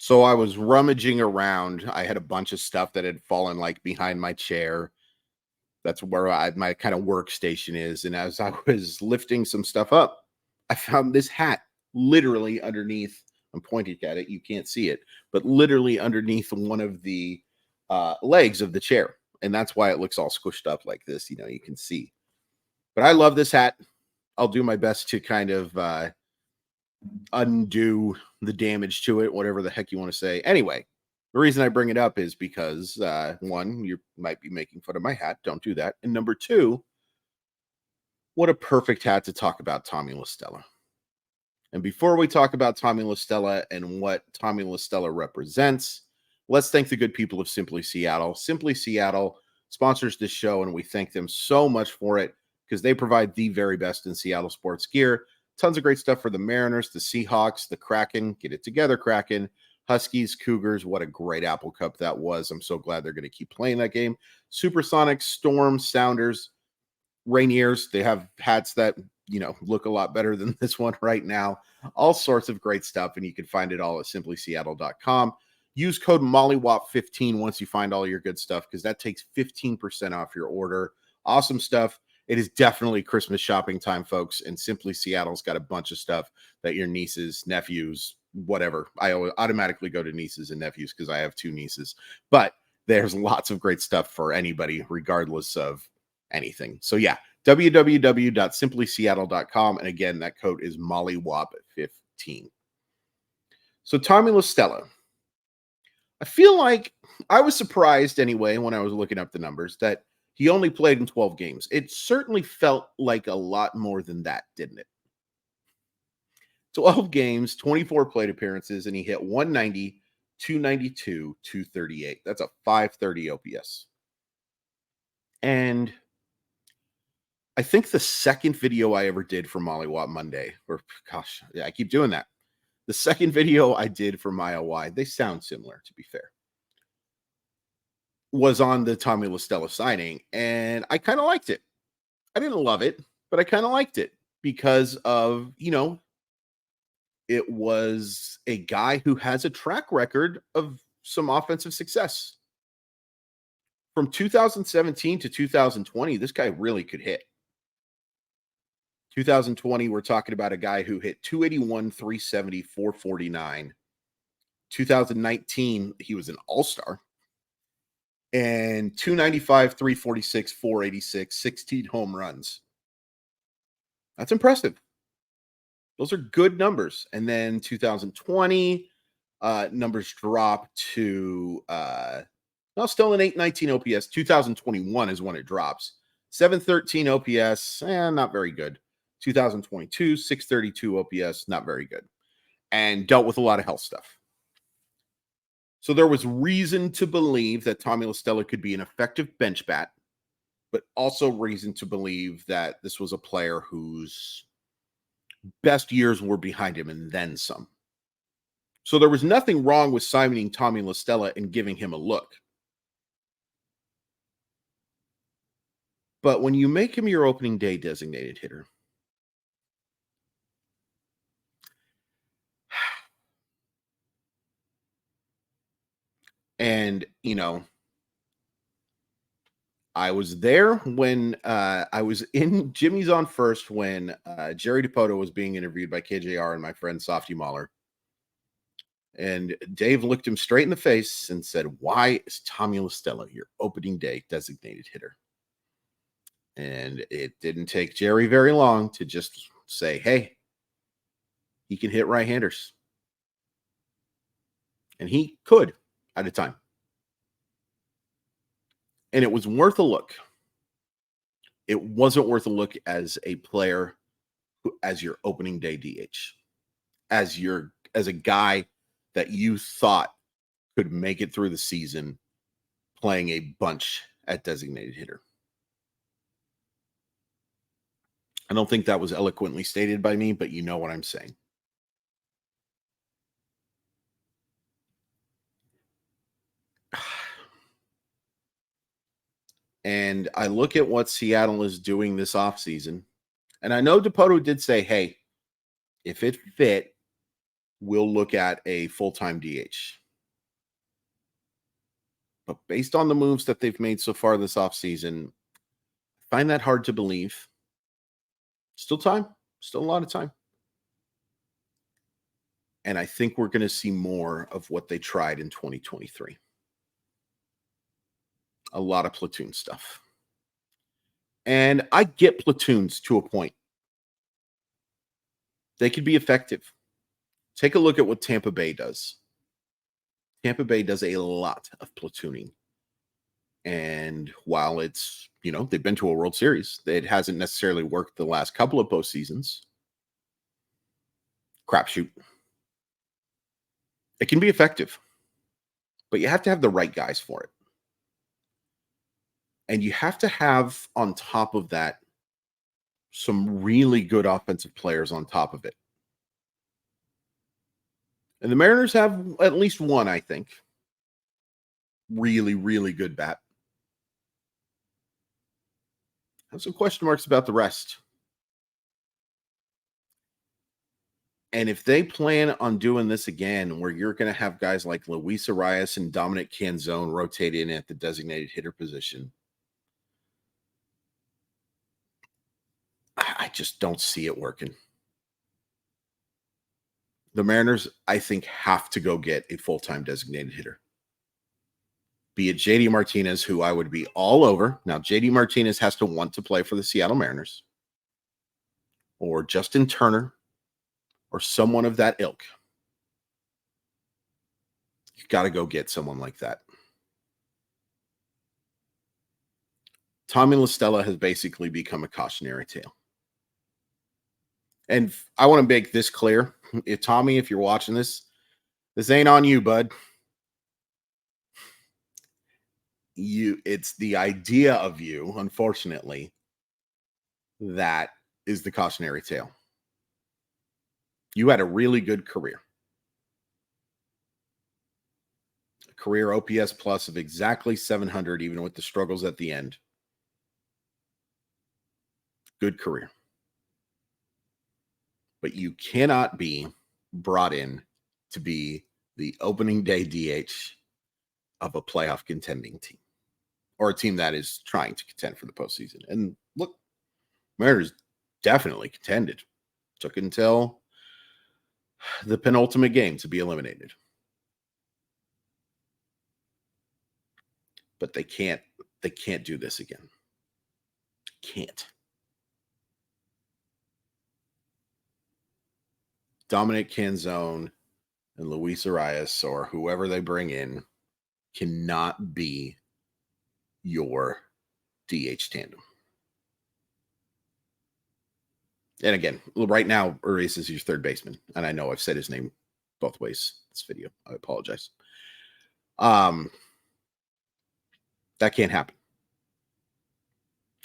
So I was rummaging around. I had a bunch of stuff that had fallen like behind my chair. That's where my kind of workstation is. And as I was lifting some stuff up, I found this hat literally underneath. I'm pointing at it. You can't see it, but literally underneath one of the legs of the chair. And that's why it looks all squished up like this. You can see. But I love this hat. I'll do my best to kind of undo the damage to it, whatever the heck you want to say. Anyway, the reason I bring it up is because one, you might be making fun of my hat. Don't do that. And number two, what a perfect hat to talk about Tommy LaStella. And before we talk about Tommy LaStella and what Tommy LaStella represents, let's thank the good people of Simply Seattle. Simply Seattle sponsors this show, and we thank them so much for it because they provide the very best in Seattle sports gear. Tons of great stuff for the Mariners, the Seahawks, the Kraken. Get it together, Kraken. Huskies, Cougars. What a great Apple Cup that was. I'm so glad they're going to keep playing that game. Supersonics, Storm, Sounders, Rainiers. They have hats that, look a lot better than this one right now. All sorts of great stuff, and you can find it all at simplyseattle.com. Use code MOLLYWOP15 once you find all your good stuff because that takes 15% off your order. Awesome stuff. It is definitely Christmas shopping time, folks, and Simply Seattle's got a bunch of stuff that your nieces, nephews, whatever. I automatically go to nieces and nephews because I have two nieces, but there's lots of great stuff for anybody, regardless of anything. So yeah, www.simplyseattle.com. And again, that code is MOLLYWOP15. So Tommy LaStella, I feel like I was surprised anyway when I was looking up the numbers that he only played in 12 games. It certainly felt like a lot more than that, didn't it? 12 games, 24 plate appearances, and he hit 190, 292, 238. That's a 530 OPS. And I think the second video I ever did for Mollywop Monday, or gosh, yeah, I keep doing that. The second video I did for Mile Wide, they sound similar, to be fair, was on the Tommy LaStella signing, and I kind of liked it. I didn't love it, but I kind of liked it because of, it was a guy who has a track record of some offensive success. From 2017 to 2020, this guy really could hit. 2020, we're talking about a guy who hit 281, 370, 449. 2019, he was an all-star. And 295, 346, 486, 16 home runs. That's impressive. Those are good numbers. And then 2020, numbers drop to still an 819 OPS. 2021 is when it drops. 713 OPS, not very good. 2022, 632 OPS, not very good. And dealt with a lot of health stuff. So there was reason to believe that Tommy LaStella could be an effective bench bat, but also reason to believe that this was a player whose best years were behind him and then some. So there was nothing wrong with signing Tommy LaStella and giving him a look. But when you make him your opening day designated hitter, and, I was there when I was in Jimmy's on First when Jerry DiPoto was being interviewed by KJR and my friend Softy Mahler. And Dave looked him straight in the face and said, "Why is Tommy LaStella your opening day designated hitter?" And it didn't take Jerry very long to just say, "Hey, he can hit right-handers." And he could at a time. And it was worth a look. It wasn't worth a look as a player, as your opening day DH, as a guy that you thought could make it through the season playing a bunch at designated hitter. I don't think that was eloquently stated by me, but you know what I'm saying. And I look at what Seattle is doing this offseason, and I know DiPoto did say, "Hey, if it fit, will look at a full-time DH. But based on the moves that they've made so far this offseason, I find that hard to believe. Still time, still a lot of time. And I think we're going to see more of what they tried in 2023. A lot of platoon stuff. And I get platoons to a point. They could be effective. Take a look at what Tampa Bay does. Tampa Bay does a lot of platooning. And while it's, they've been to a World Series, it hasn't necessarily worked the last couple of postseasons. Crapshoot. It can be effective, but you have to have the right guys for it. And you have to have, on top of that, some really good offensive players on top of it. And the Mariners have at least one, I think, really, really good bat. I have some question marks about the rest. And if they plan on doing this again, where you're going to have guys like Luis Arias and Dominic Canzone rotate in at the designated hitter position, I just don't see it working. The Mariners, I think, have to go get a full-time designated hitter. Be it JD Martinez, who I would be all over. Now, JD Martinez has to want to play for the Seattle Mariners, or Justin Turner, or someone of that ilk. You got to go get someone like that. Tommy La Stella has basically become a cautionary tale. And I want to make this clear. Tommy, if you're watching this ain't on you, bud. It's the idea of you, unfortunately, that is the cautionary tale. You had a really good career. A career OPS plus of exactly 700, even with the struggles at the end. Good career. But you cannot be brought in to be the opening day DH of a playoff contending team, or a team that is trying to contend for the postseason. And look, Mariners definitely contended. Took until the penultimate game to be eliminated. But they can't do this again. Can't. Dominic Canzone and Luis Arias, or whoever they bring in, cannot be your DH tandem. And again, right now, Urias is your third baseman. And I know I've said his name both ways this video. I apologize. That can't happen.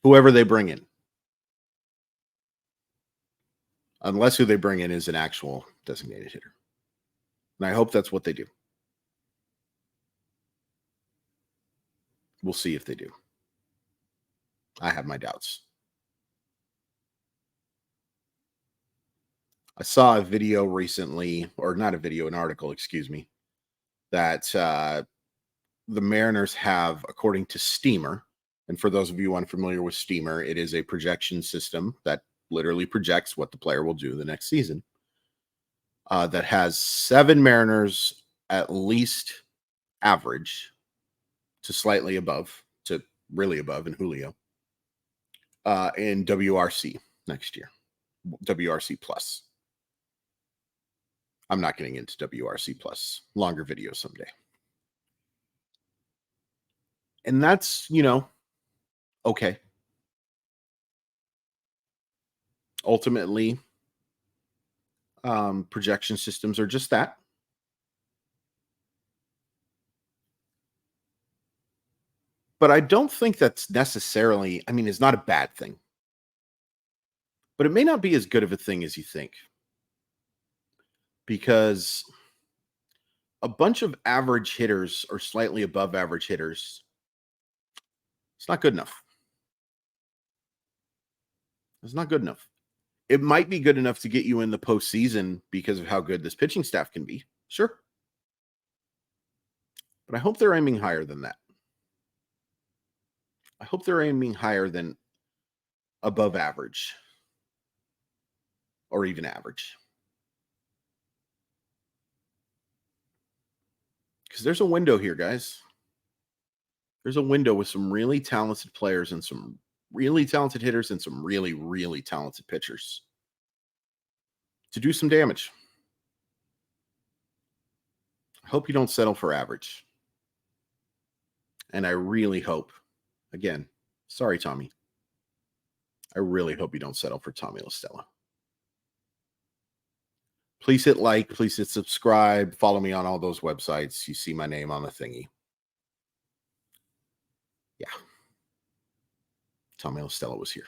Whoever they bring in. Unless who they bring in is an actual designated hitter. And I hope that's what they do. We'll see if they do. I have my doubts. I saw a video recently, or not a video, an article, excuse me, that the Mariners have, according to Steamer, and for those of you unfamiliar with Steamer, it is a projection system that literally projects what the player will do the next season, that has 7 Mariners at least average to slightly above, to really above in Julio, in WRC next year, WRC plus. I'm not getting into WRC plus. Longer video someday. And that's, okay. Ultimately, projection systems are just that. But I don't think that's necessarily, it's not a bad thing. But it may not be as good of a thing as you think. Because a bunch of average hitters or slightly above average hitters, it's not good enough. It's not good enough. It might be good enough to get you in the postseason because of how good this pitching staff can be. Sure. But I hope they're aiming higher than that. I hope they're aiming higher than above average or even average. Because there's a window here, guys. There's a window with some really talented players and some really talented hitters and some really, really talented pitchers to do some damage. I hope you don't settle for average. And I really hope, again, sorry, Tommy. I really hope you don't settle for Tommy Stella. Please hit like, please hit subscribe, follow me on all those websites. You see my name on the thingy. Yeah. Tommy Stella was here.